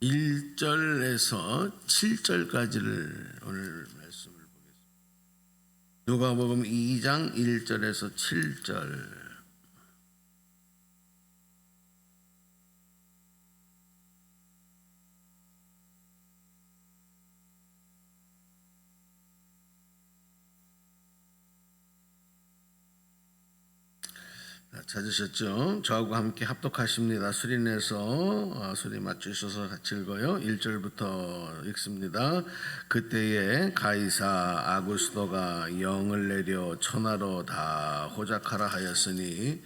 1절에서 7절까지를 오늘 말씀을 보겠습니다. 누가복음 2장 1절에서 7절. 찾으셨죠? 저하고 함께 합독하십니다. 수리내서 소리 맞추셔서 같이 읽어요. 1절부터 읽습니다. 그때에 가이사 아구스도가 영을 내려 천하로 다 호적하라 하였으니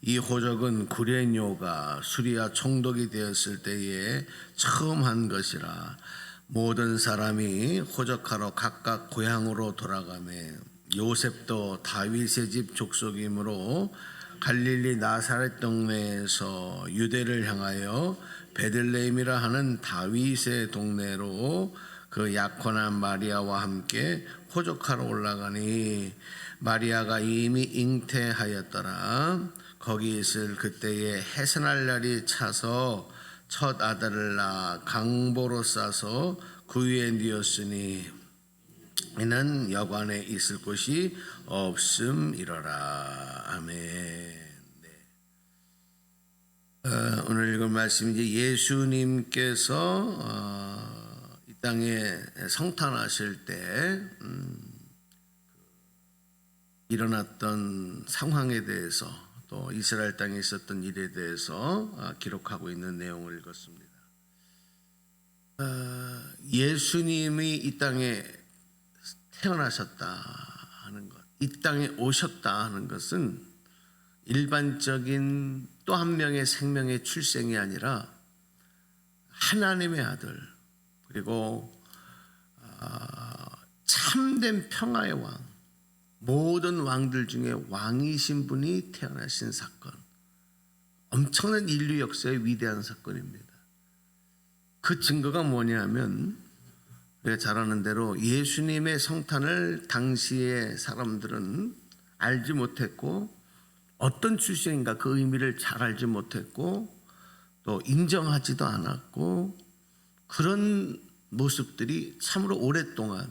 이 호적은 구레뇨가 수리아 총독이 되었을 때에 처음 한 것이라. 모든 사람이 호적하러 각각 고향으로 돌아가매 요셉도 다윗의 집 족속이므로 갈릴리 나사렛 동네에서 유대를 향하여 베들레헴이라 하는 다윗의 동네로 그 약혼한 마리아와 함께 호적하러 올라가니 마리아가 이미 잉태하였더라. 거기 있을 그때에 해산할 날이 차서 첫 아들을 낳아 강보로 싸서 구유에 뉘었으니 이는 여관에 있을 곳이 없음이러라. 아멘. 오늘 읽은 말씀이 이제 예수님께서 이 땅에 성탄하실 때 일어났던 상황에 대해서 또 이스라엘 땅에 있었던 일에 대해서 기록하고 있는 내용을 읽었습니다. 예수님이 이 땅에 태어나셨다 하는 것, 이 땅에 오셨다 하는 것은 일반적인 또 한 명의 생명의 출생이 아니라 하나님의 아들, 그리고 참된 평화의 왕, 모든 왕들 중에 왕이신 분이 태어나신 사건, 엄청난 인류 역사의 위대한 사건입니다. 그 증거가 뭐냐면 우리가 잘 아는 대로 예수님의 성탄을 당시의 사람들은 알지 못했고 어떤 출생인가 그 의미를 잘 알지 못했고 또 인정하지도 않았고 그런 모습들이 참으로 오랫동안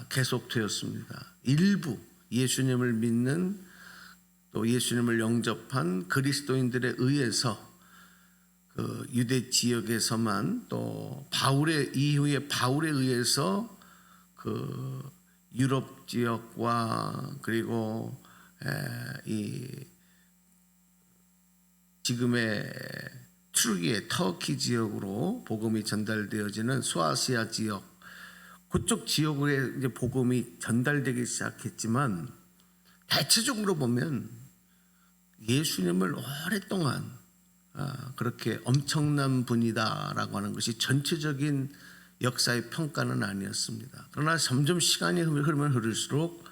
계속되었습니다. 일부 예수님을 믿는 또 예수님을 영접한 그리스도인들에 의해서 그 유대 지역에서만 또 이후에 바울에 의해서 그 유럽 지역과 그리고 이 지금의 튀르기의 터키 지역으로 복음이 전달되어지는 소아시아 지역, 그쪽 지역으로 이제 복음이 전달되기 시작했지만 대체적으로 보면 예수님을 오랫동안 그렇게 엄청난 분이다라고 하는 것이 전체적인 역사의 평가는 아니었습니다. 그러나 점점 시간이 흐르면 흐를수록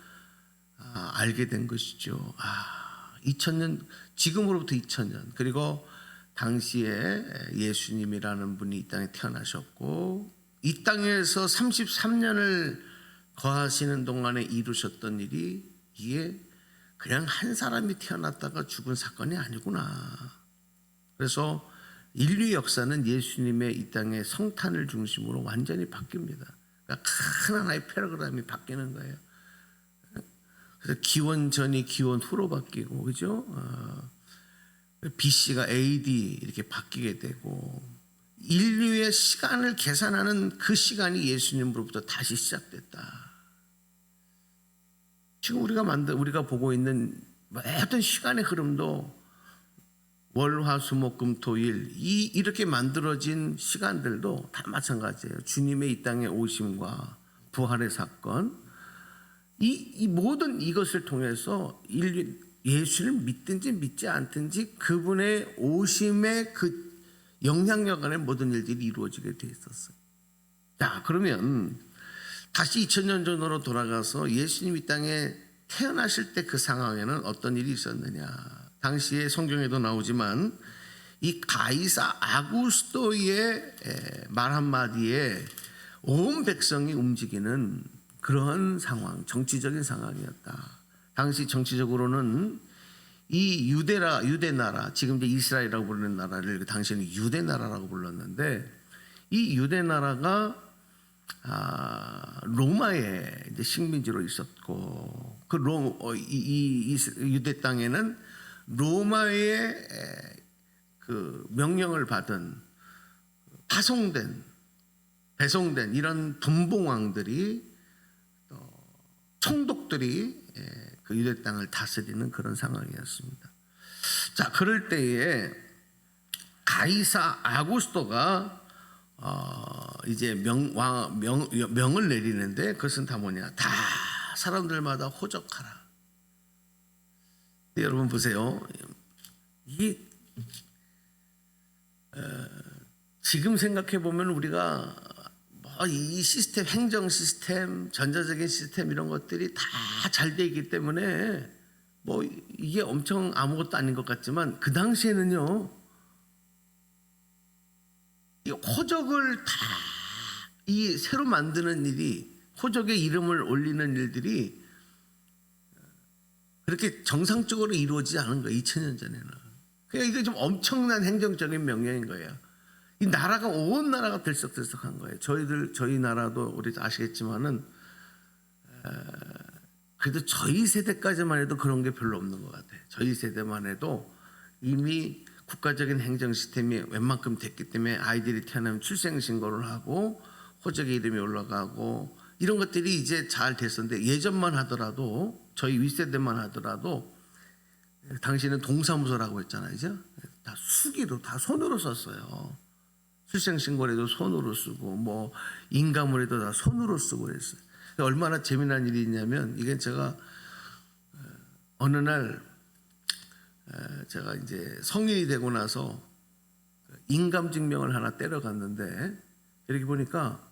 알게 된 것이죠. 2000년, 지금으로부터 2000년, 그리고 당시에 예수님이라는 분이 이 땅에 태어나셨고 이 땅에서 33년을 거하시는 동안에 이루셨던 일이 이게 그냥 한 사람이 태어났다가 죽은 사건이 아니구나. 그래서 인류 역사는 예수님의 이 땅의 성탄을 중심으로 완전히 바뀝니다. 그러니까 큰 하나의 패러그램이 바뀌는 거예요. 그래서 기원 전이 기원 후로 바뀌고, 그죠? BC가 AD 이렇게 바뀌게 되고, 인류의 시간을 계산하는 그 시간이 예수님으로부터 다시 시작됐다. 지금 우리가 보고 있는 모든 시간의 흐름도 월, 화, 수, 목, 금, 토, 일 이렇게 만들어진 시간들도 다 마찬가지예요. 주님의 이 땅에 오심과 부활의 사건, 이 모든 이것을 통해서 예수를 믿든지 믿지 않든지 그분의 오심의 그 영향력 안에 모든 일들이 이루어지게 돼 있었어요. 자, 그러면 다시 2000년 전으로 돌아가서 예수님 이 땅에 태어나실 때 그 상황에는 어떤 일이 있었느냐. 당시에 성경에도 나오지만 이 가이사 아구스도의 말 한마디에 온 백성이 움직이는 그런 상황, 정치적인 상황이었다. 당시 정치적으로는 이 유대 나라, 지금 이제 이스라엘이라고 부르는 나라를 당시에는 유대 나라라고 불렀는데 이 유대 나라가 로마의 이제 식민지로 있었고 이 유대 땅에는 로마의 그 명령을 받은 배송된 이런 분봉왕들이 총독들이 그 유대 땅을 다스리는 그런 상황이었습니다. 자, 그럴 때에 가이사 아구스토가 이제 명을 내리는데 그것은 다 뭐냐? 다 사람들마다 호적하라. 여러분 보세요. 지금 생각해 보면 우리가 이 시스템, 행정 시스템, 전자적인 시스템 이런 것들이 다 잘 돼 있기 때문에 뭐 이게 엄청 아무것도 아닌 것 같지만 그 당시에는요, 이 호적을 다 이 새로 만드는 일이, 호적의 이름을 올리는 일들이 그렇게 정상적으로 이루어지지 않은 거예요. 2000년 전에는. 그러니까 이게 좀 엄청난 행정적인 명령인 거예요. 이 나라가 온 나라가 들썩들썩한 거예요. 저희 나라도 우리 아시겠지만은 그래도 저희 세대까지만 해도 그런 게 별로 없는 것 같아요. 저희 세대만 해도 이미 국가적인 행정 시스템이 웬만큼 됐기 때문에 아이들이 태어나면 출생신고를 하고 호적의 이름이 올라가고 이런 것들이 이제 잘 됐었는데, 예전만 하더라도 저희 윗세대만 하더라도 당시에는 동사무소라고 했잖아요. 그죠? 다 수기로 다 손으로 썼어요. 출생신고에도 손으로 쓰고 뭐 인가물에도 다 손으로 쓰고 그랬어요. 얼마나 재미난 일이 있냐면, 이게 제가 어느 날 제가 이제 성인이 되고 나서 인감증명을 하나 떼러 갔는데, 이렇게 보니까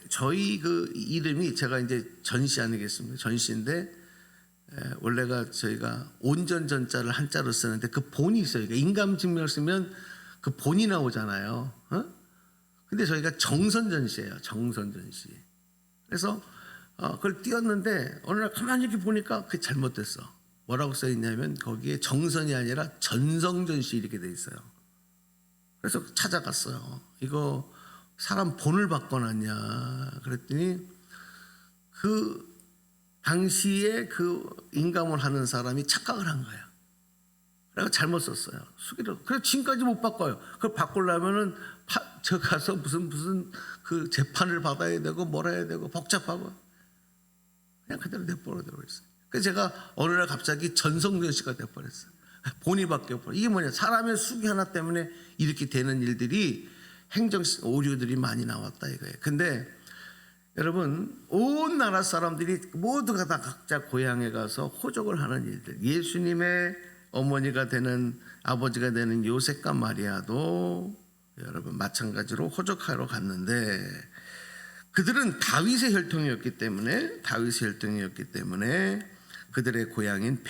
저희 그 이름이, 제가 이제 전씨 아니겠습니까? 전씨인데 원래가 저희가 온전전자를 한자로 쓰는데 그 본이 있어요. 그러니까 인감증명을 쓰면 그 본이 나오잖아요. 근데 저희가 정선전씨예요. 정선전씨. 그래서 그걸 띄웠는데 어느 날 가만히 이렇게 보니까 그게 잘못됐어. 뭐라고 써 있냐면 거기에 정선이 아니라 전성전씨 이렇게 돼 있어요. 그래서 찾아갔어요. 이거 사람 본을 바꿔놨냐 그랬더니 그 당시에 그 인감을 하는 사람이 착각을 한 거예요. 그래서 잘못 썼어요. 수기로. 그래서 지금까지 못 바꿔요. 그걸 바꾸려면은 저 가서 무슨 그 재판을 받아야 되고 뭐라 해야 되고 복잡하고, 그냥 그대로 내버려두고 있어요. 그래서 제가 어느 날 갑자기 전성준 씨가 돼버렸어요. 본이 바뀌어버려. 이게 뭐냐? 사람의 수기 하나 때문에 이렇게 되는 일들이, 행정 오류들이 많이 나왔다 이거예요. 근데 여러분, 온 나라 사람들이 모두가 다 각자 고향에 가서 호적을 하는 일들. 예수님의 어머니가 되는, 아버지가 되는 요셉과 마리아도 여러분 마찬가지로 호적하러 갔는데, 그들은 다윗의 혈통이었기 때문에 그들의 고향인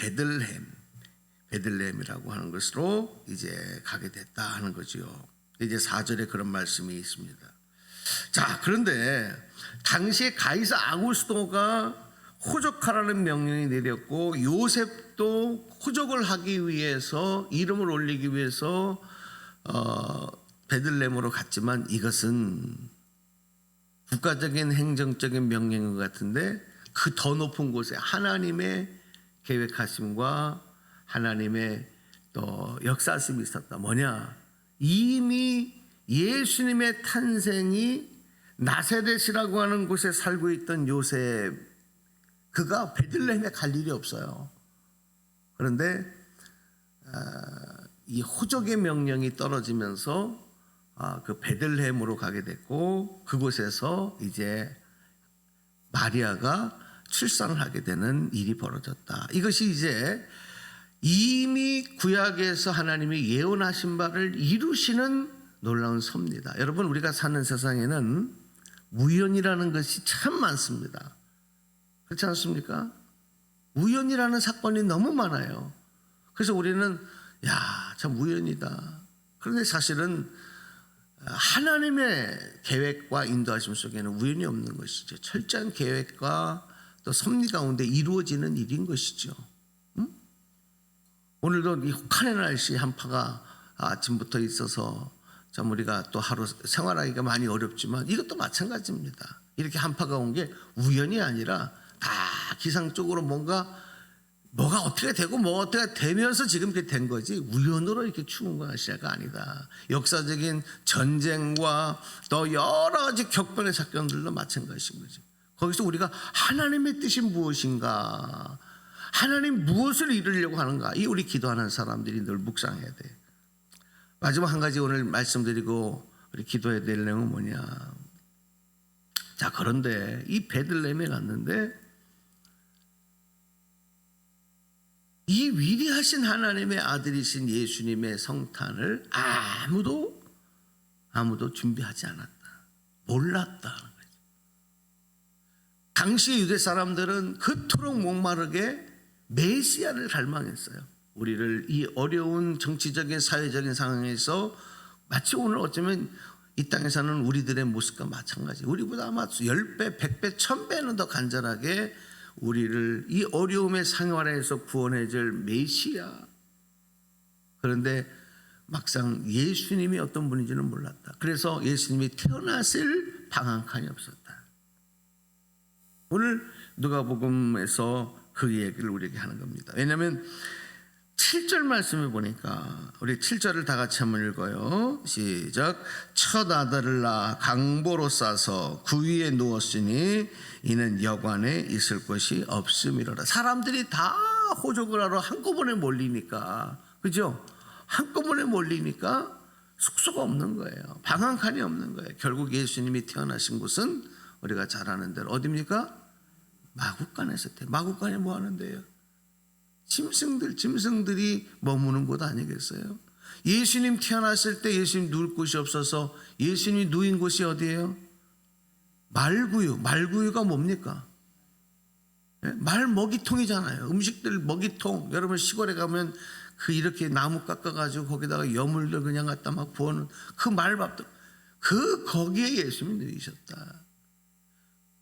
베들레헴이라고 하는 것으로 이제 가게 됐다 하는 거죠. 이제 4절에 그런 말씀이 있습니다. 자, 그런데 당시에 가이사 아구스토가 호적하라는 명령이 내렸고, 요셉도 호적을 하기 위해서, 이름을 올리기 위해서 베들레헴으로 갔지만 이것은 국가적인 행정적인 명령인 것 같은데, 그 더 높은 곳에 하나님의 계획하심과 하나님의 또 역사심이 있었다. 뭐냐? 이미 예수님의 탄생이 나사렛이라고 하는 곳에 살고 있던 요셉, 그가 베들레헴에 갈 일이 없어요. 그런데 이 호적의 명령이 떨어지면서 그 베들레헴으로 가게 됐고, 그곳에서 이제 마리아가 출산을 하게 되는 일이 벌어졌다. 이것이 이제 이미 구약에서 하나님이 예언하신 바를 이루시는 놀라운 섭니다. 여러분, 우리가 사는 세상에는 우연이라는 것이 참 많습니다. 그렇지 않습니까? 우연이라는 사건이 너무 많아요. 그래서 우리는 참 우연이다. 그런데 사실은 하나님의 계획과 인도하심 속에는 우연이 없는 것이죠. 철저한 계획과 또 섭리 가운데 이루어지는 일인 것이죠. 오늘도 이 혹한의 날씨 한파가 아침부터 있어서 참 우리가 또 하루 생활하기가 많이 어렵지만 이것도 마찬가지입니다. 이렇게 한파가 온 게 우연이 아니라 다 기상적으로 뭐가 어떻게 되고 뭐가 어떻게 되면서 지금 이렇게 된 거지 우연으로 이렇게 추운 것이 아니다. 역사적인 전쟁과 또 여러 가지 격변의 사건들도 마찬가지인 거죠. 거기서 우리가 하나님의 뜻이 무엇인가, 하나님 무엇을 이루려고 하는가, 이 우리 기도하는 사람들이 늘 묵상해야 돼. 마지막 한 가지 오늘 말씀드리고 우리 기도해야 될 내용은 뭐냐. 자, 그런데 이 베들레헴에 갔는데 이 위대하신 하나님의 아들이신 예수님의 성탄을 아무도 준비하지 않았다. 몰랐다. 당시 유대 사람들은 그토록 목마르게 메시아를 갈망했어요. 우리를 이 어려운 정치적인 사회적인 상황에서 마치 오늘 어쩌면 이 땅에 사는 우리들의 모습과 마찬가지. 우리보다 아마 10배, 100배, 1000배는 더 간절하게 우리를 이 어려움의 생활에서 구원해줄 메시아. 그런데 막상 예수님이 어떤 분인지는 몰랐다. 그래서 예수님이 태어났을 방한칸이 없었다. 오늘 누가복음에서 그 얘기를 우리에게 하는 겁니다. 왜냐하면 7절 말씀을 보니까 우리 7절을 다 같이 한번 읽어요. 시작. 첫 아들을 낳아 강보로 싸서 그 위에 누웠으니 이는 여관에 있을 곳이 없음이로라. 사람들이 다 호적을 하러 한꺼번에 몰리니까, 그죠? 한꺼번에 몰리니까 숙소가 없는 거예요. 방 한 칸이 없는 거예요. 결국 예수님이 태어나신 곳은 우리가 잘 아는 대로 어디입니까? 마구간에서 마구간에 뭐 하는데요? 짐승들이 머무는 곳 아니겠어요? 예수님 태어났을 때 예수님 누울 곳이 없어서 예수님이 누인 곳이 어디예요? 말구유가 뭡니까? 말 먹이통이잖아요. 음식들 먹이통. 여러분 시골에 가면 그 이렇게 나무 깎아가지고 거기다가 여물들 그냥 갖다 막 부어놓은 그 말밥들, 거기에 예수님이 누이셨다.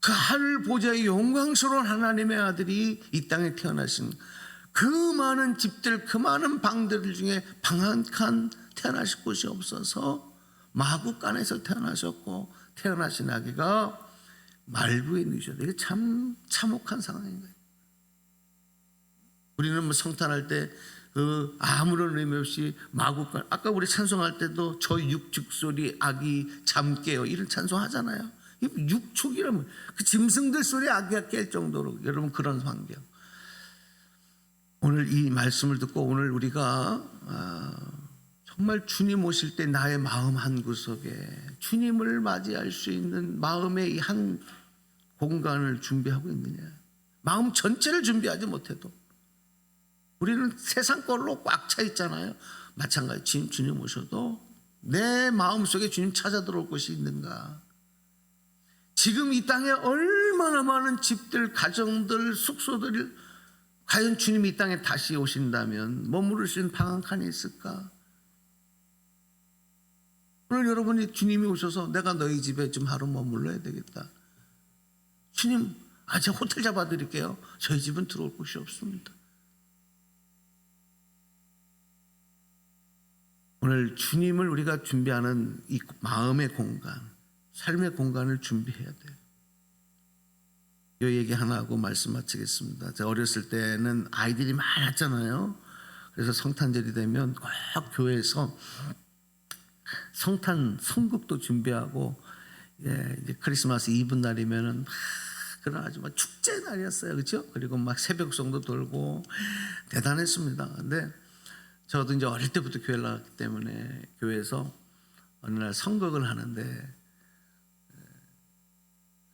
그 하늘 보좌의 영광스러운 하나님의 아들이 이 땅에 태어나신 그 많은 집들, 그 많은 방들 중에 방 한 칸 태어나실 곳이 없어서 마구간에서 태어나셨고, 태어나신 아기가 말구에 누이셨다. 이게 참 참혹한 상황인 거예요. 우리는 뭐 성탄할 때 아무런 의미 없이 마구간, 아까 우리 찬송할 때도 저 육축 소리 아기 잠 깨요 이런 찬송하잖아요. 육축이라면 그 짐승들 소리 아기가 깰 정도로 여러분 그런 환경. 오늘 이 말씀을 듣고 오늘 우리가 정말 주님 오실 때 나의 마음 한 구석에 주님을 맞이할 수 있는 마음의 이 한 공간을 준비하고 있느냐. 마음 전체를 준비하지 못해도 우리는 세상 걸로 꽉 차 있잖아요. 마찬가지 주님 오셔도 내 마음속에 주님 찾아 들어올 곳이 있는가. 지금 이 땅에 얼마나 많은 집들, 가정들, 숙소들을 과연 주님이 이 땅에 다시 오신다면 머무를 수 있는 방 한 칸이 있을까? 오늘 여러분이 주님이 오셔서 내가 너희 집에 좀 하루 머물러야 되겠다. 주님, 제가 호텔 잡아드릴게요. 저희 집은 들어올 곳이 없습니다. 오늘 주님을 우리가 준비하는 이 마음의 공간, 삶의 공간을 준비해야 돼요. 이 얘기 하나 하고 말씀 마치겠습니다. 제가 어렸을 때는 아이들이 많았잖아요. 그래서 성탄절이 되면 꼭 교회에서 성탄 선곡도 준비하고, 이제 크리스마스 이브 날이면은 막 그런 아주 막 축제 날이었어요, 그렇죠? 그리고 막 새벽송도 돌고 대단했습니다. 근데 저도 이제 어릴 때부터 교회를 나왔기 때문에 교회에서 어느 날 선곡을 하는데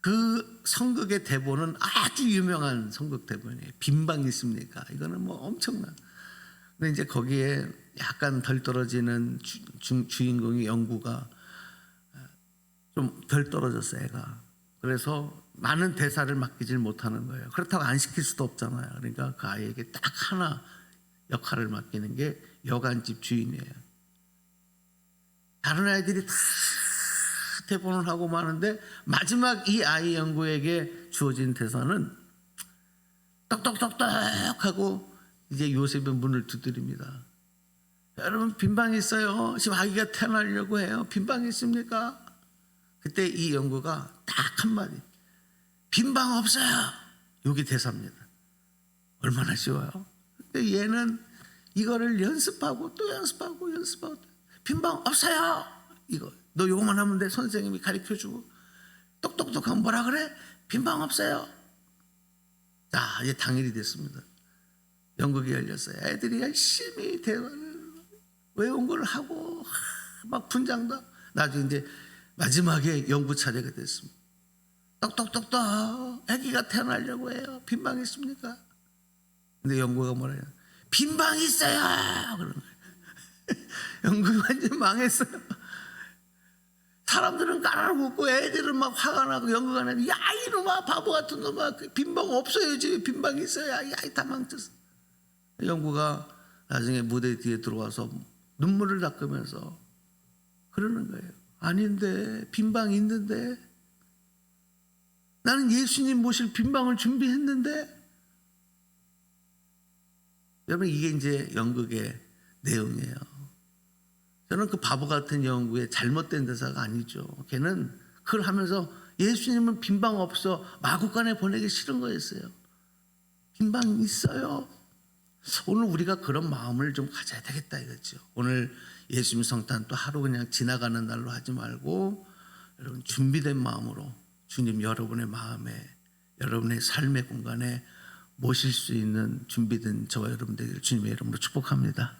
그 선곡의 대본은 아주 유명한 선곡 대본이에요. 빈방이 있습니까? 이거는 뭐 엄청난. 근데 이제 거기에 약간 덜 떨어지는 주인공의 영구가 좀 덜 떨어졌어요, 애가. 그래서 많은 대사를 맡기질 못하는 거예요. 그렇다고 안 시킬 수도 없잖아요. 그러니까 그 아이에게 딱 하나 역할을 맡기는 게 여관집 주인이에요. 다른 아이들이 다 대본을 하고 마는데 마지막 이 아이 연구에게 주어진 대사는 똑똑똑똑 하고 이제 요셉의 문을 두드립니다. 여러분 빈방 있어요. 지금 아기가 태어나려고 해요. 빈방 있습니까? 그때 이 연구가 딱 한마디, 빈방 없어요. 여기 대사입니다. 얼마나 쉬워요. 근데 얘는 이거를 연습하고 또 연습하고 빈방 없어요. 이거 너 요거만 하면 돼. 선생님이 가르쳐주고 똑똑똑하면 뭐라 그래? 빈방 없어요. 자, 이제 당일이 됐습니다. 연극이 열렸어요. 애들이 열심히 대화를 외운 걸 하고 막 분장도. 나중에 이제 마지막에 연구 차례가 됐습니다. 똑똑똑똑 아기가 태어나려고 해요. 빈방 있습니까? 근데 연구가 뭐래요? 빈방 있어요. 그런 거예요. 연구가 완전 망했어요. 사람들은 까르르 웃고 애들은 막 화가 나고 연구가 나고, 야 이놈아 바보 같은 놈아, 빈방 없어요. 집에 빈방 있어요. 야 다 망쳤어. 연구가 나중에 무대 뒤에 들어와서 눈물을 닦으면서 그러는 거예요. 아닌데, 빈방 있는데, 나는 예수님 모실 빈방을 준비했는데. 여러분, 이게 이제 연극의 내용이에요. 저는 그 바보 같은 연구의 잘못된 대사가 아니죠. 걔는 그걸 하면서 예수님은 빈방 없어 마구간에 보내기 싫은 거였어요. 빈방 있어요. 오늘 우리가 그런 마음을 좀 가져야 되겠다 이거죠. 오늘 예수님 성탄 또 하루 그냥 지나가는 날로 하지 말고, 여러분 준비된 마음으로 주님 여러분의 마음에, 여러분의 삶의 공간에 모실 수 있는 준비된 저와 여러분 되기를 주님의 이름으로 축복합니다.